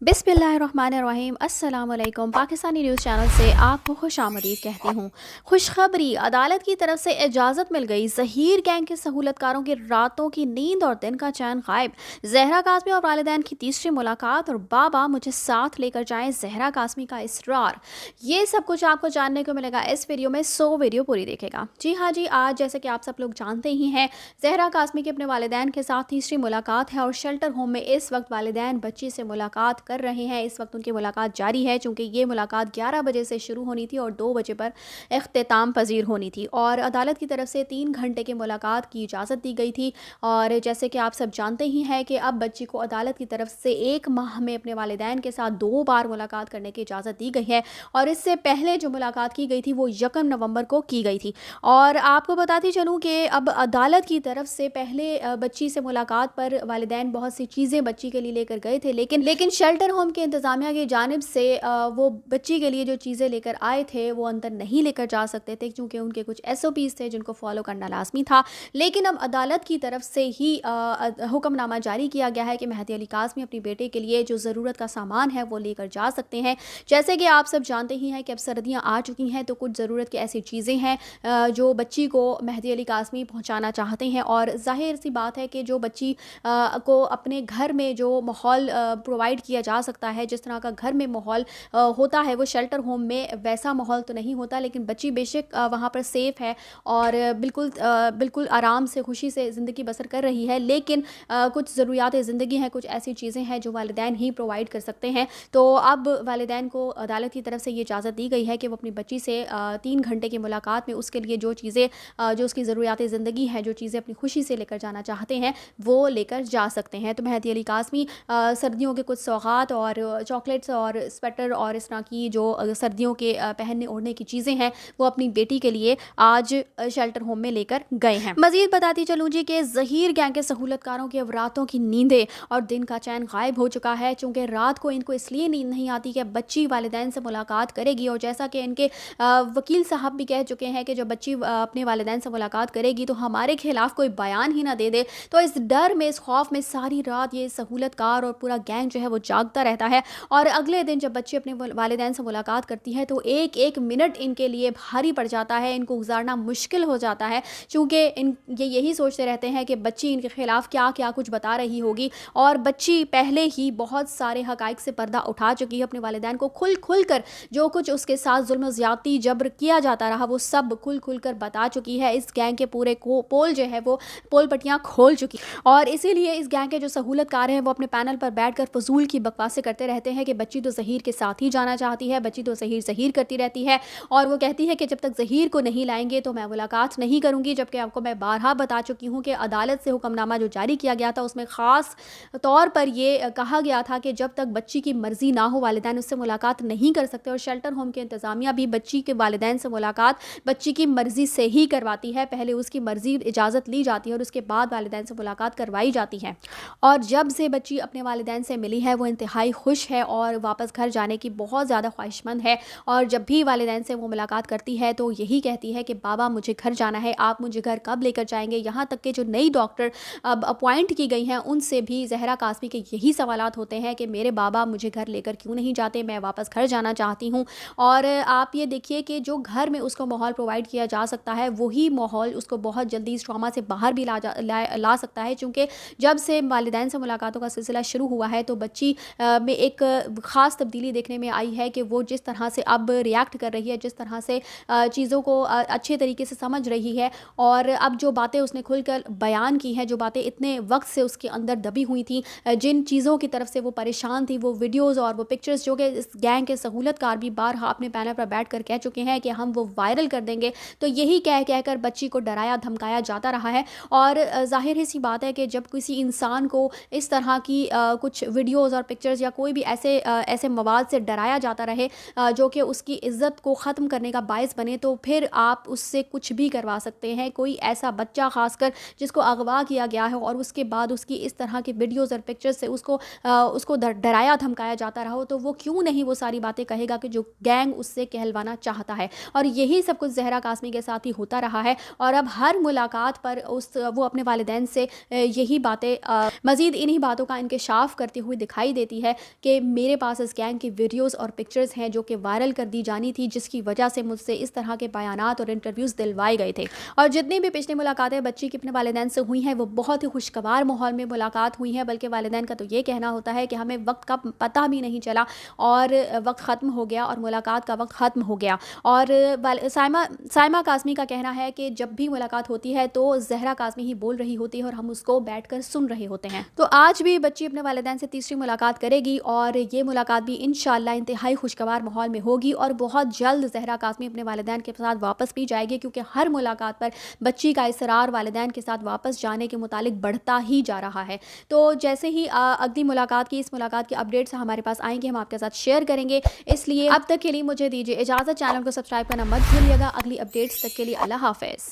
बिस्मिल्लाहिर्रहमानिर्रहीम। अस्सलाम वालेकुम। पाकिस्तानी न्यूज़ चैनल से आपको खुश आमदीद कहती हूँ। खुशखबरी, अदालत की तरफ से इजाज़त मिल गई। ज़हीर गैंग के सहूलतकारों की रातों की नींद और दिन का चैन गायब। जहरा काज़मी और वालिदैन की तीसरी मुलाकात और बाबा मुझे साथ लेकर जाएं, जहरा काज़मी का इसरार। ये सब कुछ आपको जानने को मिलेगा इस वीडियो में, सो वीडियो पूरी देखेगा। जी हाँ जी, आज जैसे कि आप सब लोग जानते ही हैं, जहरा काज़मी की अपने वालिदैन के साथ तीसरी मुलाकात है और शेल्टर होम में इस वक्त वालिदैन बच्ची से मुलाकात कर रहे हैं। इस वक्त उनकी मुलाकात जारी है, चूँकि ये मुलाकात 11 बजे से शुरू होनी थी और 2 बजे पर इख्तिताम पजीर होनी थी और अदालत की तरफ से 3 घंटे की मुलाकात की इजाज़त दी गई थी। और जैसे कि आप सब जानते ही हैं कि अब बच्ची को अदालत की तरफ से 1 माह में अपने वालिदैन के साथ 2 बार मुलाकात करने की इजाज़त दी गई है और इससे पहले जो मुलाकात की गई थी वो 1 नवंबर को की गई थी। और आपको बताती चलूँ कि अब अदालत की तरफ से पहले बच्ची से मुलाकात पर वालिदैन बहुत सी चीज़ें बच्ची के लिए लेकर गए थे, लेकिन शेल्टर होम के इंतज़ामिया की जानिब से वो बच्ची के लिए जो चीज़ें लेकर आए थे वो अंदर नहीं लेकर जा सकते थे, क्योंकि उनके कुछ SOPs थे जिनको फॉलो करना लाजमी था। लेकिन अब अदालत की तरफ से ही हुक्मनामा जारी किया गया है कि मेहदी अली काज़मी अपनी बेटे के लिए जो ज़रूरत का सामान है वो लेकर जा सकते हैं। जैसे कि आप सब जानते ही हैं कि अब सर्दियाँ आ चुकी हैं, तो कुछ ज़रूरत की ऐसी चीज़ें हैं जो बच्ची को मेहदी अली काज़मी पहुँचाना चाहते हैं। और ज़ाहिर सी बात है कि जो बच्ची को अपने घर में जो माहौल प्रोवाइड किया जा सकता है, जिस तरह का घर में माहौल होता है वो शेल्टर होम में वैसा माहौल तो नहीं होता, लेकिन बच्ची बेशक वहाँ पर सेफ़ है और बिल्कुल आराम से खुशी से ज़िंदगी बसर कर रही है। लेकिन कुछ ज़रूरियात ज़िंदगी हैं, कुछ ऐसी चीज़ें हैं जो वालिदैन ही प्रोवाइड कर सकते हैं। तो अब वालिदैन को अदालत की तरफ से ये इजाज़त दी गई है कि वो अपनी बच्ची से 3 घंटे की मुलाकात में उसके लिए जो चीज़ें जो उसकी ज़रूरियात ज़िंदगी हैं, जो चीज़ें अपनी खुशी से लेकर जाना चाहते हैं वो लेकर जा सकते हैं। तो मेहदी अली काज़मी सर्दियों के कुछ सौगात और चॉकलेट्स और स्वेटर और इस तरह की जो सर्दियों के पहनने ओढ़ने की चीज़ें हैं वो अपनी बेटी के लिए आज शेल्टर होम में लेकर गए हैं। मज़ीद बताती चलूँ जी कि ज़हीर गैंग के सहूलतकारों की अब रातों की नींदें और दिन का चैन गायब हो चुका है, चूँकि रात को इनको इसलिए नींद नहीं आती कि बच्ची वालिदैन से मुलाकात करेगी। और जैसा कि इनके वकील साहब भी कह चुके हैं कि जब बच्ची अपने वालिदैन से मुलाकात करेगी तो हमारे खिलाफ कोई बयान ही ना दे दे। तो इस डर में, इस खौफ में सारी रात ये सहूलतकार और पूरा गैंग जो है वो जागता रहता है। और अगले दिन जब बच्ची अपने वालिदैन से मुलाकात करती है तो एक एक मिनट इनके लिए भारी पड़ जाता है, इनको गुजारना मुश्किल हो जाता है, चूँकि ये यही सोचते रहते हैं कि बच्ची इनके खिलाफ क्या क्या कुछ बता रही होगी। और बच्ची पहले ही बहुत सारे हकाइक से पर्दा उठा चुकी है, अपने वालिदैन को खुल कर जो कुछ उसके साथ जुल्म ज़्यादती जबर किया जाता रहा वो सब खुल कर बता चुकी है। इस गैंग के पूरे पोल जो है वो पोल पट्टियाँ खोल चुकी और इसीलिए इस गैंग के जो सहूलतकार हैं वो अपने पैनल पर बैठकर फजूल की बकवासें करते रहते हैं कि बच्ची तो ज़हीर के साथ ही जाना चाहती है, बच्ची तो ज़हीर करती रहती है और वो कहती है कि जब तक ज़हीर को नहीं लाएंगे तो मैं मुलाकात नहीं करूँगी। जबकि आपको मैं बारहा बता चुकी हूँ कि अदालत से हुक्मनामा जो जारी किया गया था उसमें ख़ास तौर पर ये कहा गया था कि जब तक बच्ची की मर्ज़ी ना हो वालिदैन उससे मुलाकात नहीं कर सकते। और शेल्टर होम के इंतज़ामिया भी बच्ची के वालिदैन से मुलाकात बच्ची की मर्ज़ी से ही करवाती है, पहले उसकी मर्ज़ी इजाज़त ली जाती है और उसके बाद वालिदैन से मुलाकात करवाई जाती है। और जब से बच्ची अपने वालिदैन से मिली है वो इंतहाई खुश है और वापस घर जाने की बहुत ज़्यादा ख्वाहिशमंद है। और जब भी वालिदैन से वो मुलाकात करती है तो यही कहती है कि बाबा मुझे घर जाना है, आप मुझे घर कब लेकर जाएंगे। यहाँ तक कि जो नई डॉक्टर अब अपॉइंट की गई हैं उनसे भी जहरा काज़मी के यही सवालात होते हैं कि मेरे बाबा मुझे घर लेकर क्यों नहीं जाते, मैं वापस घर जाना चाहती हूँ। और आप ये देखिए कि जो घर में उसको माहौल प्रोवाइड किया जा सकता है वही माहौल उसको बहुत जल्दी इस ट्रॉमा से बाहर भी ला सकता है, चूँकि जब से वालिदैन से मुलाकातों का सिलसिला शुरू हुआ है तो बच्ची में एक ख़ास तब्दीली देखने में आई है कि वो जिस तरह से अब रिएक्ट कर रही है, जिस तरह से चीज़ों को अच्छे तरीके से समझ रही है। और अब जो बातें उसने खुलकर बयान की हैं, जो बातें इतने वक्त से उसके अंदर दबी हुई थी, जिन चीज़ों की तरफ से वो परेशान थी, वो वीडियोज़ और वो पिक्चर्स जो कि इस गैंग के सहूलतकार भी बारहा अपने पैनल पर बैठ कर कह चुके हैं कि हम वो वायरल कर देंगे, तो यही कह कर बच्ची को डराया धमकाया जाता रहा है। और ज़ाहिर ही सी बात है कि जब किसी इंसान को इस तरह की कुछ वीडियोज़ और पिक्चर्स या कोई भी ऐसे मवाद से डराया जाता रहे जो कि उसकी इज़्ज़त को ख़त्म करने का बायस बने, तो फिर आप उससे कुछ भी करवा सकते हैं। कोई ऐसा बच्चा ख़ासकर जिसको अगवा किया गया है और उसके बाद उसकी इस तरह की वीडियोज़ और पिक्चर्स से उसको डराया धमकाया जाता रहा हो, तो वो क्यों नहीं वो सारी बातें कहेगा कि जो गैंग उससे कहलवाना चाहता है। और यही सब कुछ जहरा काज़मी के साथ ही होता रहा है। और अब हर मुलाकात पर वो अपने वालिदैन से यही बातें मज़ीद इन्हीं बातों का इंकशाफ करती हुई दिखाई देती دیتی ہے کہ میرے پاس اس گینگ کی ویڈیوز اور پکچرز ہیں جو کہ وائرل کر دی جانی تھی، جس کی وجہ سے مجھ سے اس طرح کے بیانات اور انٹرویوز دلوائے گئے تھے. اور جتنی بھی پچھلی ملاقاتیں بچی کی اپنے والدین سے ہوئی ہیں وہ بہت ہی خوشگوار ماحول میں ملاقات ہوئی ہیں، بلکہ والدین کا تو یہ کہنا ہوتا ہے کہ ہمیں وقت کا پتہ بھی نہیں چلا اور وقت ختم ہو گیا اور ملاقات کا وقت ختم ہو گیا. اور سائمہ کاظمی کا کہنا ہے کہ جب بھی ملاقات ہوتی ہے تو زہرا کاظمی ہی بول رہی ہوتی ہے اور ہم اس کو بیٹھ کر سن رہے ہوتے ہیں. تو آج بھی بچی اپنے والدین سے تیسری ملاقات کرے گی اور یہ ملاقات بھی انشاءاللہ انتہائی خوشگوار ماحول میں ہوگی اور بہت جلد زہرا کاظمی اپنے والدین کے ساتھ واپس بھی جائے گی، کیونکہ ہر ملاقات پر بچی کا اصرار والدین کے ساتھ واپس جانے کے متعلق بڑھتا ہی جا رہا ہے. تو جیسے ہی اگلی ملاقات کی اس ملاقات کی اپڈیٹس ہمارے پاس آئیں گے ہم آپ کے ساتھ شیئر کریں گے. اس لیے اب تک کے لیے مجھے دیجیے اجازت. چینل کو سبسکرائب کرنا مت بھولیے گا. اگلی اپڈیٹس تک کے لیے اللہ حافظ.